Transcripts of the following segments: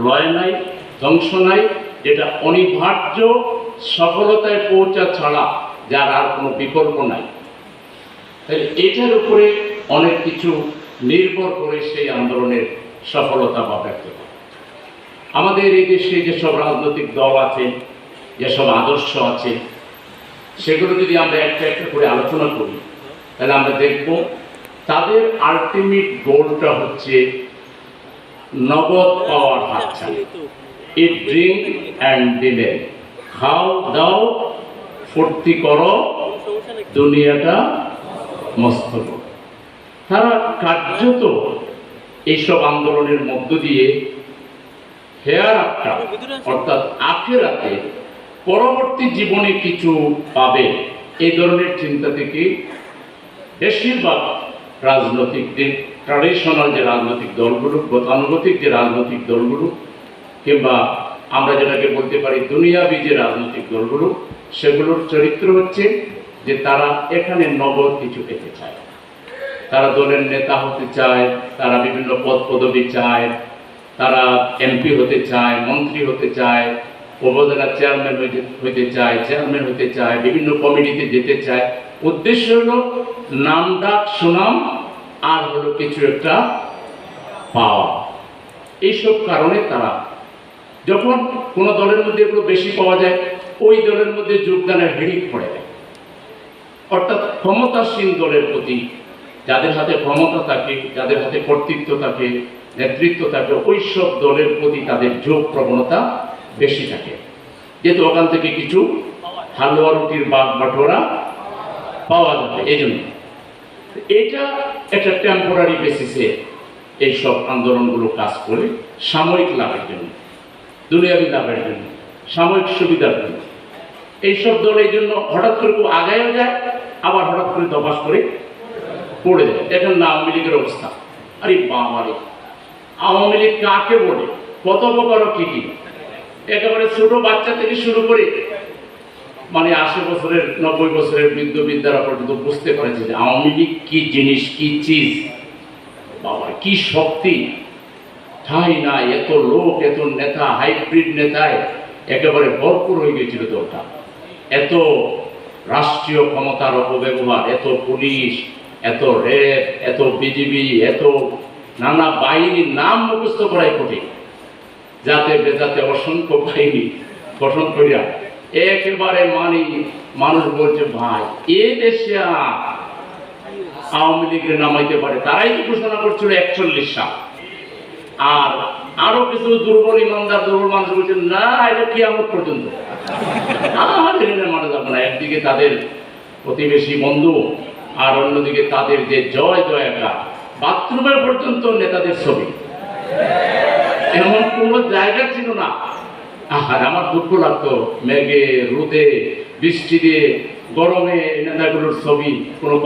লয় নাই, ধ্বংস নাই, যেটা অনিবার্য সফলতায় পৌঁছা ছাড়া যার আর কোনো বিকল্প নাই। তাহলে এটার উপরে অনেক কিছু নির্ভর করে সেই আন্দোলনের সফলতা বা ব্যর্থতা। আমাদের এই দেশে যেসব রাজনৈতিক দল আছে, যেসব আদর্শ আছে, সেগুলো যদি আমরা একটা একটা করে আলোচনা করি, তাহলে আমরা দেখব তাদের আলটিমেট গোলটা হচ্ছে নগদ পাওয়ার হাতছানি। ইট ড্রিঙ্ক অ্যান্ড দিলে খাও দাও ফুর্তি করো, দুনিয়াটা মস্ত করো। তারা কার্যত এইসব আন্দোলনের মধ্য দিয়ে হেয়ার আফটার অর্থাৎ আখেরাতে পরবর্তী জীবনে কিছু পাবে এই ধরনের চিন্তা থেকে বেশিরভাগ রাজনৈতিক দিক, ট্র্যাডিশনাল যে রাজনৈতিক দলগুলো, গতানুগতিক যে রাজনৈতিক দলগুলো, কিংবা আমরা যেটাকে বলতে পারি দুনিয়াবি যে রাজনৈতিক দলগুলো, সেগুলোর চরিত্র হচ্ছে যে তারা এখানে নগদ কিছু পেতে চায়। তারা দলের নেতা হতে চায়, তারা বিভিন্ন পদ পদবি চায়, তারা এমপি হতে চায়, মন্ত্রী হতে চায়, উপজেলা চেয়ারম্যান হইতে চায়, চেয়ারম্যান হতে চায়, বিভিন্ন কমিটিতে যেতে চায়। উদ্দেশ্য হলো নাম ডাক সুনাম আর হলো কিছু একটা পাওয়া। এইসব কারণে তারা যখন কোনো দলের মধ্যে এগুলো বেশি পাওয়া যায়, ওই দলের মধ্যে যোগদানের হিড়িক পড়ে যায়। অর্থাৎ ক্ষমতাসীন দলের প্রতি, যাদের হাতে ক্ষমতা থাকে, যাদের হাতে কর্তৃত্ব থাকে, নেতৃত্ব থাকে, ওই সব দলের প্রতি তাদের যোগ প্রবণতা বেশি থাকে, যেহেতু ওখান থেকে কিছু হালুয়া রুটির বাগ বাটোরা পাওয়া যাবে। এই জন্য এটা একটা টেম্পোরারি বেসিসে এইসব আন্দোলনগুলো কাজ করে সাময়িক লাভের জন্য, দুনিয়াবি লাভের জন্য, সাময়িক সুবিধার জন্য। এইসব দল এই জন্য হঠাৎ করে খুব আগায়ও যায়, আবার হঠাৎ করে দবাস করে পড়ে যায়। এখন না আওয়ামী লীগের অবস্থা, আরে বাবারে, আওয়ামী লীগ কাকে বলে, কত প্রকার কি কি, একেবারে ছোট বাচ্চা থেকে শুরু করে মানে 80 বছরের 90 বছরের বৃদ্ধ বৃদ্ধারা পর্যন্ত বুঝতে পারছে যে আওয়ামী লীগ কি জিনিস, কি চিজ, বাবা কি শক্তি। ঠাই না, এত লোক, এত নেতা, হাইব্রিড নেতায় একেবারে ভরপুর হয়ে গেছিল দলটা। এত রাষ্ট্রীয় ক্ষমতার অপব্যবহার, এত পুলিশ, এত র্যাব, এত বিজিবি, এত নানা বাহিনীর নাম মুখস্থ করাই কঠিন। যাতে বেজাতে অসংখ্য বাহিনী গঠন করিয়া একেবারে মানুষ বলছে ভাই এ দেশে আওয়ামী লীগের নামাইতে পারে। তারাই তো ঘোষণা করছিল 41 সাল। আর আরো কিছু দুর্বল ইমানদার দুর্বল মানুষ বলছেন না, এটা কিয়ামত পর্যন্ত মারা যাবে না। একদিকে তাদের প্রতিবেশী বন্ধু, আর অন্যদিকে তাদের যে জয় জয়কার, বাথরুমের পর্যন্ত নেতাদের ছবি। এমন কোনো জায়গা ছিল না। আর আমার দুঃখ লাগতো, মেঘে রোদে বৃষ্টিতে গরমে নেতাগুলোর ছবি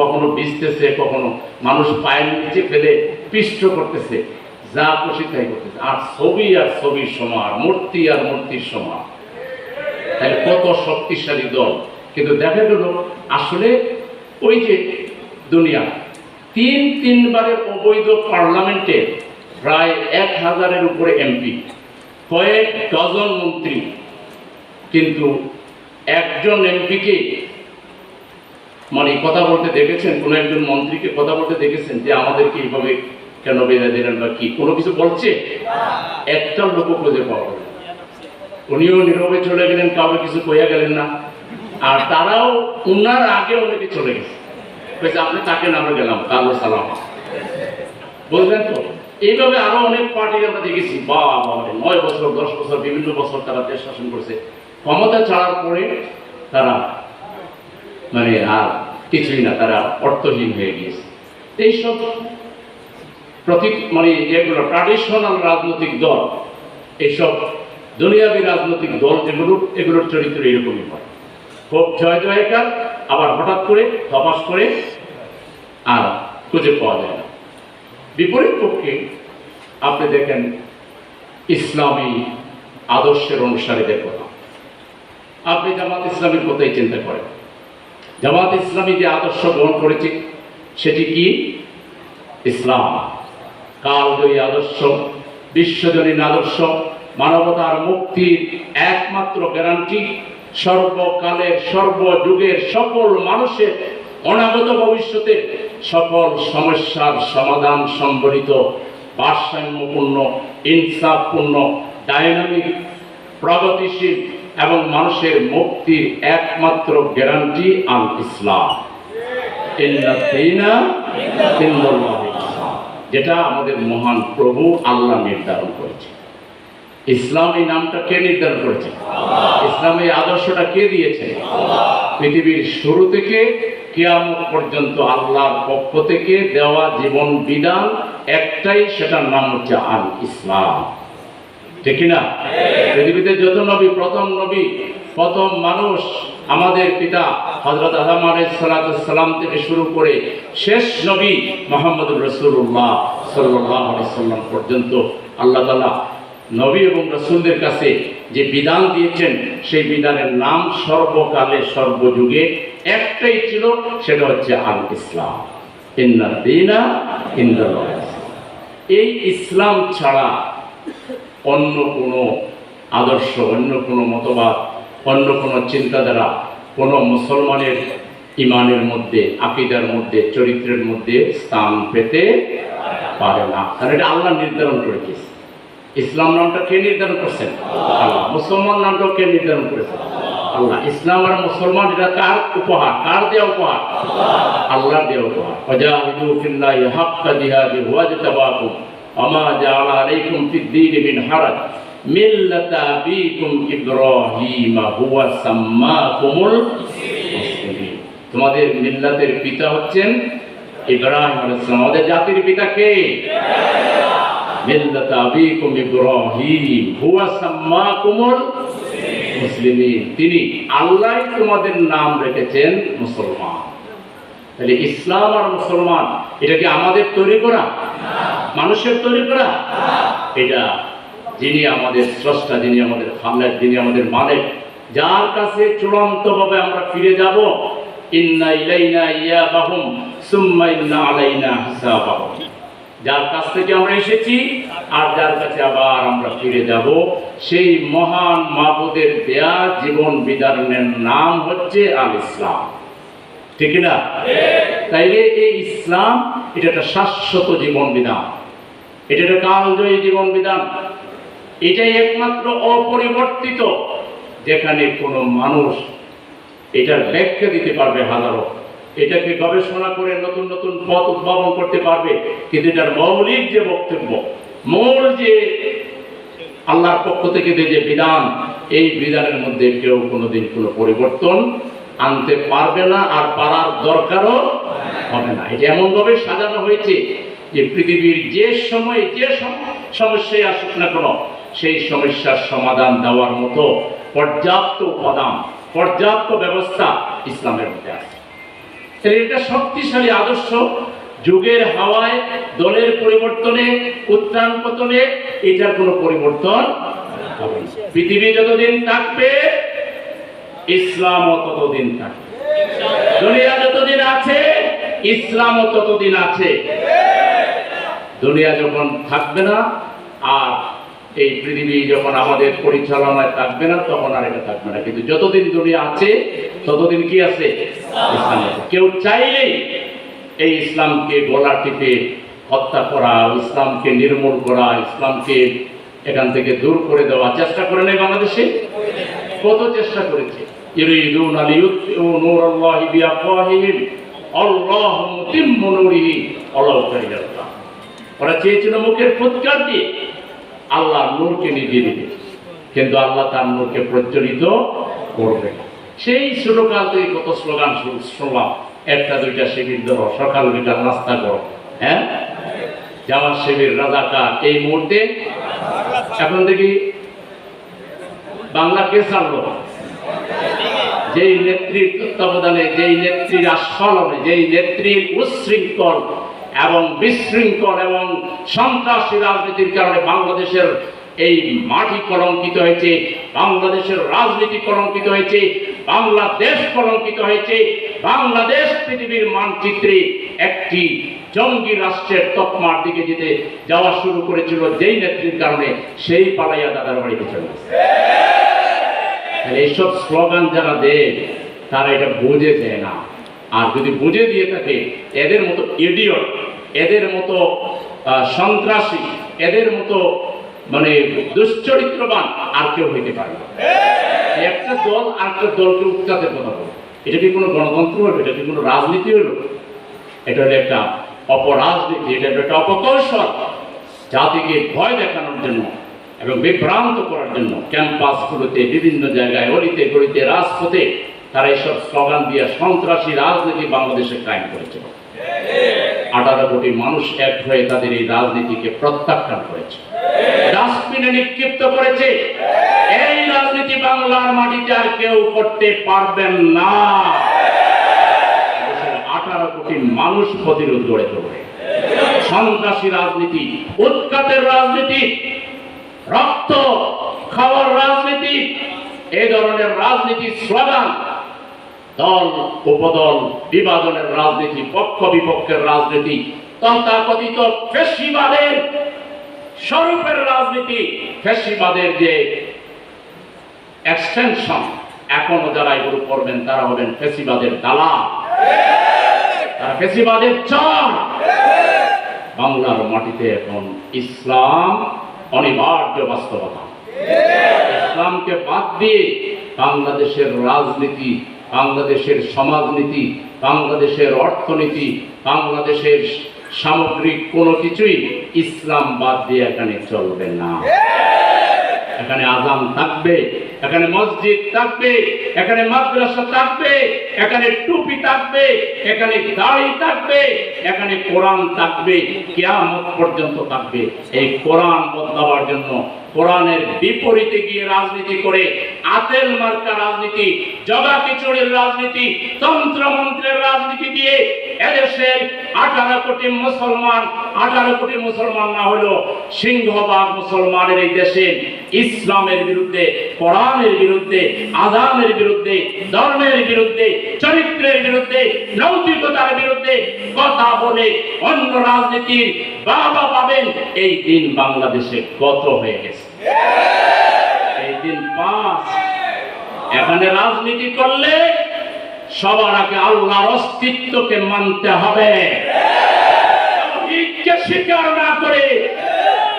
কখনো ভিজতেছে, কখনো মানুষ পায়ের নিচে ফেলে পিষ্ট করতেছে, যা খুশি তাই করতেছে। আর ছবির সমান, মূর্তি আর মূর্তির সমান। তাই কত শক্তিশালী দল। কিন্তু দেখা গেল আসলে ওই যে দুনিয়া তিনবারের অবৈধ পার্লামেন্টে প্রায় 1000-এর উপরে এমপি, কয়েক ডজন মন্ত্রী, কিন্তু একজন এমপিকে মানে কথা বলতে দেখেছেন? কোন একজন মন্ত্রীকে কথা বলতে দেখেছেন যে আমাদেরকে এইভাবে কেন বেঁধে দিলেন বা কি কোনো কিছু বলছে? একটা লোক খুঁজে পাওয়া গেল। উনিও নীরবে চলে গেলেন, কাউকে কিছু কইয়া গেলেন না। আর তারাও উনার আগে অনেকে চলে গেছে, আপনি তাকে নামে গেলাম কালো সালাম, বুঝলেন তো? এইভাবে আরো অনেক পার্টি আমরা দেখেছি। বাবা 9 বছর 10 বছর বিভিন্ন বছর তারা দেশ শাসন করছে। ক্ষমতা ছাড়ার পরে তারা মানে আর কিছুই না, তারা অর্থহীন হয়ে গিয়েছে। এইসব মানে যেগুলো ট্র্যাডিশনাল রাজনৈতিক দল, এইসব দুনিয়াবী রাজনৈতিক দল যেগুলো, এগুলোর চরিত্র এরকমই হয়। খুব জয় জয়কার, আবার হঠাৎ করে ধপাস করে আর খুঁজে পাওয়া যায় না। বিপরীত পক্ষে আপনি দেখেন ইসলামী আদর্শের অনুসারীদের কথা। আপনি জামাত ইসলামীর কথাই চিন্তা করেন। জামাত ইসলামী যে আদর্শ গ্রহণ করেছে সেটি কি? ইসলাম, কালজয়ী আদর্শ, বিশ্বজনীন আদর্শ, মানবতার মুক্তির একমাত্র গ্যারান্টি, সর্বকালের সর্বযুগের সকল মানুষের অনাগত ভবিষ্যতের সকল সমস্যার সমাধান সম্বলিত ভারসাম্যপূর্ণ, ইনসাফপূর্ণ, ডাইনামিক, প্রগতিশীল এবং মানুষের মুক্তির একমাত্র গ্যারান্টি আল ইসলাম, যেটা আমাদের মহান প্রভু আল্লাহ নির্ধারণ করেছে। ইসলাম এই নামটা কে নির্ধারণ করেছে? ইসলাম এই আদর্শটা কে দিয়েছে? পৃথিবীর শুরু থেকে কিয়ামত পর্যন্ত আল্লাহর পক্ষ থেকে দেওয়া জীবন বিধান একটাই, সেটার নাম হচ্ছে আল ইসলাম। ঠিক না? পৃথিবীতে যত নবী, প্রথম নবী, প্রথম মানুষ আমাদের পিতা হযরত আদম আলাইহিস সালাম থেকে শুরু করে শেষ নবী মুহাম্মদুর রাসূলুল্লাহ সাল্লাল্লাহু আলাইহি সাল্লাম পর্যন্ত আল্লাহ তাআলা নবী এবং রাসূলদের কাছে যে বিধান দিয়েছেন, সেই বিধানের নাম সর্বকালে সর্বযুগে একটাই ছিল, সেটা হচ্ছে আল ইসলাম। ইন্নাদ দীনা ইনদাল্লাহ। এই ইসলাম ছাড়া অন্য কোনো আদর্শ, অন্য কোনো মতবাদ, অন্য কোনো চিন্তাধারা কোনো মুসলমানের ইমানের মধ্যে, আকীদার মধ্যে, চরিত্রের মধ্যে স্থান পেতে পারে না। কারণ এটা আল্লাহ নির্ধারণ করে দিয়েছে। ইসলাম নামটা কে নির্ধারণ করছেন? আল্লাহ। মুসলমান নামটা কে নির্ধারণ করেছেন? আল্লাহ। ইসলাম আর মুসলমান এটা কার উপহার? কার দেওয়া উপহার? আল্লাহর দেওয়া উপহার। ওয়াজাহিদু ফিল্লাহি হাক্কা জিহাদি ওয়া জাতাবাকুম ওয়া জাআলা আলাইকুম ফিদ-দীনি মিন হারাজ মিল্লাতা আবিকুম ইব্রাহিম হুয়া সাম্মাকুমুল মুসলিমিন। তোমাদের মিল্লাতের পিতা হচ্ছেন ইব্রাহিম আলাইহিস সালাম। আমাদের জাতির পিতা কে? মিল্লাতা আবিকুম ইব্রাহিম হুয়া সাম্মাকুমুল মুসলিমিন। তিনি আল্লাহ তোমাদের নাম রেখেছেন মুসলমান। তাহলে ইসলাম আর মুসলমান এটা কি আমাদের তৈরি করা? মানুষের তৈরি করা? এটা যিনি আমাদের স্রষ্টা, যিনি আমাদের খালেক, যিনি আমাদের মালিক, যার কাছে চূড়ান্তভাবে আমরা ফিরে যাব। ইন্না ইলাইনা ইয়াবাহুম সুম্মা ইন্না আলাইনা হিসাবাহুম। যার কাছ থেকে আমরা এসেছি আর যার কাছে আবার আমরা ফিরে যাব, সেই মহান মাবুদের দেয়া জীবন বিধানের নাম হচ্ছে আল ইসলাম। ঠিক না? তাইলে এই ইসলাম এটা একটা শাশ্বত জীবন বিধান, এটা একটা কালজয়ী জীবন বিধান। এটাই একমাত্র অপরিবর্তিত, যেখানে কোনো মানুষ এটার ব্যাখ্যা দিতে পারবে হাজারো, এটাকে গবেষণা করে নতুন নতুন পথ উদ্ভাবন করতে পারবে, কিন্তু এটার মৌলিক যে বক্তব্য, মূল যে আল্লাহর পক্ষ থেকে যে বিধান, এই বিধানের মধ্যে কেউ কোনোদিন কোনো পরিবর্তন আনতে পারবে না, আর পারার দরকারও হবে না। এটা এমনভাবে সাজানো হয়েছে যে পৃথিবীর যে সময় যে সমস্যায় আসুক না কোনো, সেই সমস্যার সমাধান দেওয়ার মতো পর্যাপ্ত উপাদান, পর্যাপ্ত ব্যবস্থা ইসলামের মধ্যে আছে। এটা শক্তিশালী আদর্শ। যুগের হাওয়ায়, দলের পরিবর্তনে, উত্থান পতনে এটার কোনো পরিবর্তন হবে না। পৃথিবী যতদিন থাকবে ইসলামও ততদিন থাকবে। দুনিয়া যতদিন আছে ইসলামও ততদিন আছে। দুনিয়া যখন থাকবে না আর এই পৃথিবী যখন আমাদের পরিচালনায় থাকবে না, তখন আর এটা থাকবে না। কিন্তু যতদিন দুনিয়া আছে ততদিন কি আছে? ইসলাম আছে। কেউ চাইলেই এই ইসলামকে গলা টিপে হত্যা করা, ইসলামকে নির্মূল করা, ইসলামকে এখান থেকে দূর করে দেওয়া চেষ্টা করে নেই। বাংলাদেশে কত চেষ্টা করেছে। ইউরিদুনা লিইউতফিউ নূরাল্লাহি বিআফওয়াহিহিম আল্লাহু মুতিম্মু নূরিহি ওয়ালাউ কারিহাল কাফিরুন। ওরা চেয়েছিল মুখের ফুৎকার দিয়ে আল্লাহর নূরকে নিভিয়ে দিতে, কিন্তু আল্লাহ তার নূরকে প্রজ্বলিত করবে। সেই ছোটকাল থেকে কত স্লোগান শুনলাম, একটা দুইটা শিবির ধরো, সকাল বিকাল নাস্তা করো, হ্যাঁ, জামাত শিবির, রাজাকার। এই মুহূর্তে এখন দেখি বাংলা কে ছাড়লো? যেই নেত্রীর তত্ত্বাবধানে, যেই নেত্রীর আস্ফালনে, যেই নেত্রীর উচ্ছৃঙ্খল এবং বিশৃঙ্খল এবং সন্ত্রাসী রাজনীতির কারণে বাংলাদেশের এই মাটি কলঙ্কিত হয়েছে, বাংলাদেশের রাজনীতি কলঙ্কিত হয়েছে, বাংলাদেশ কলঙ্কিত হয়েছে। বাংলাদেশ পৃথিবীর মানচিত্রে একটি জঙ্গি রাষ্ট্রের তকমার দিকে যেতে যাওয়া শুরু করেছিল যেই নেত্রীর কারণে, সেই পালাইয়া দাদার বাড়িতে চলে গেছে। এইসব স্লোগান যারা দেয় তারা এটা বুঝে দেয় না। আর যদি বুঝে দিয়ে থাকে, এদের মতো ইডিয়ট, এদের মতো সন্ত্রাসী, এদের মতো মানে দুশ্চরিত্রবান আর কেউ হইতে পারে না। একটা দল আর একটা দলকে উৎখাতের কথা বলে, এটা কি কোনো গণতন্ত্র হলো? এটা কি কোনো রাজনীতি হলো? এটা হলো একটা অপরাজনীতি, এটা একটা অপকৌশল, জাতিকে ভয় দেখানোর জন্য এবং বিভ্রান্ত করার জন্য ক্যাম্পাসগুলোতে, বিভিন্ন জায়গায়, অলিতে গলিতে, রাজপথে তারা এইসব স্লোগান দিয়ে সন্ত্রাসী রাজনীতি বাংলাদেশে কায়েম করেছিল। 18 কোটি মানুষ এক হয়ে তাদের এই রাজনীতিকে প্রত্যাখ্যান করেছে, ডাস্টবিনে নিক্ষিপ্ত করেছে। এই রাজনীতি বাংলার মাটিতে আর কেউ করতে পারবেন না। 18 কোটি মানুষ প্রতিরোধ গড়ে তোলে। সন্ত্রাসী রাজনীতি, উৎখাতের রাজনীতি, রক্ত খাওয়ার রাজনীতি, এই ধরনের রাজনীতি, স্লোগান, দল উপদল বিভাজনের রাজনীতি, পক্ষ বিপক্ষের রাজনীতি, তথাকথিত ফ্যাসিবাদের স্বরূপের রাজনীতি, ফ্যাসিবাদের যে এক্সটেনশন, এখনো যারা এগুলো করবেন তারা হবেন ফ্যাসিবাদের দালাল, তারা ফ্যাসিবাদের চর। বাংলার মাটিতে এখন ইসলাম অনিবার্য বাস্তবতা। ইসলামকে বাদ দিয়ে বাংলাদেশের রাজনীতি, বাংলাদেশের সমাজনীতি, বাংলাদেশের অর্থনীতি, বাংলাদেশের সামগ্রিক কোনো কিছুই ইসলাম বাদ দিয়ে এখানে চলবে না। এখানে আযান থাকবে, এখানে মসজিদ থাকবে, এখানে মাদ্রাসা থাকবে, এখানে টুপি থাকবে, এখানে দাড়ি থাকবে, এখানে কোরআন থাকবে, কিয়ামত পর্যন্ত থাকবে। এই কোরআন বদলাবার জন্য, কোরআনের বিপরীতে গিয়ে রাজনীতি করে, আতেল মার্কা রাজনীতি, জগা খিচুড়ির রাজনীতি, তন্ত্রমন্ত্রের রাজনীতি দিয়ে এদেশের 18 কোটি মুসলমান, 18 কোটি মুসলমান না হলো সিংহভাগ মুসলমানের এই দেশে ইসলামের বিরুদ্ধে, কোরআনের বিরুদ্ধে, আযানের বিরুদ্ধে, ধর্মের বিরুদ্ধে, চরিত্রের বিরুদ্ধে, নৈতিকতার বিরুদ্ধে কথা বলে অন্য রাজনীতির বাবা পাবেন, এই দিন বাংলাদেশে গত হয়ে গেছে। এই দিন পাস। এখানে রাজনীতি করলে সবার আগে আল্লাহর অস্তিত্বকে মানতে হবে। তাওহীদকে স্বীকার না করে,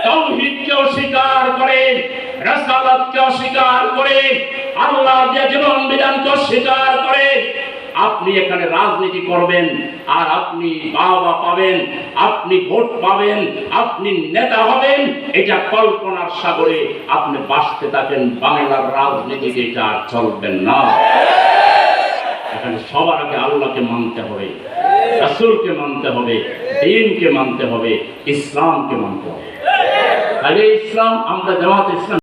তাওহীদকে অস্বীকার করে, রাসালাতকে অস্বীকার করে, আল্লাহর যে জীবন বিধানকে অস্বীকার করে আপনি এখানে রাজনীতি করবেন, আর আপনি বাবা পাবেন, আপনি ভোট পাবেন, আপনি নেতা হবেন, এটা কল্পনার সাগরে আপনি বাঁচতে থাকেন। বাংলার রাজনীতিতে এটা আর চলবেন না। এখানে সবার আগে আল্লাহকে মানতে হবে, রাসূলকে মানতে হবে, দ্বীনকে মানতে হবে, ইসলামকে মানতে হবে। তাহলে ইসলাম, আমরা জামাত ইসলাম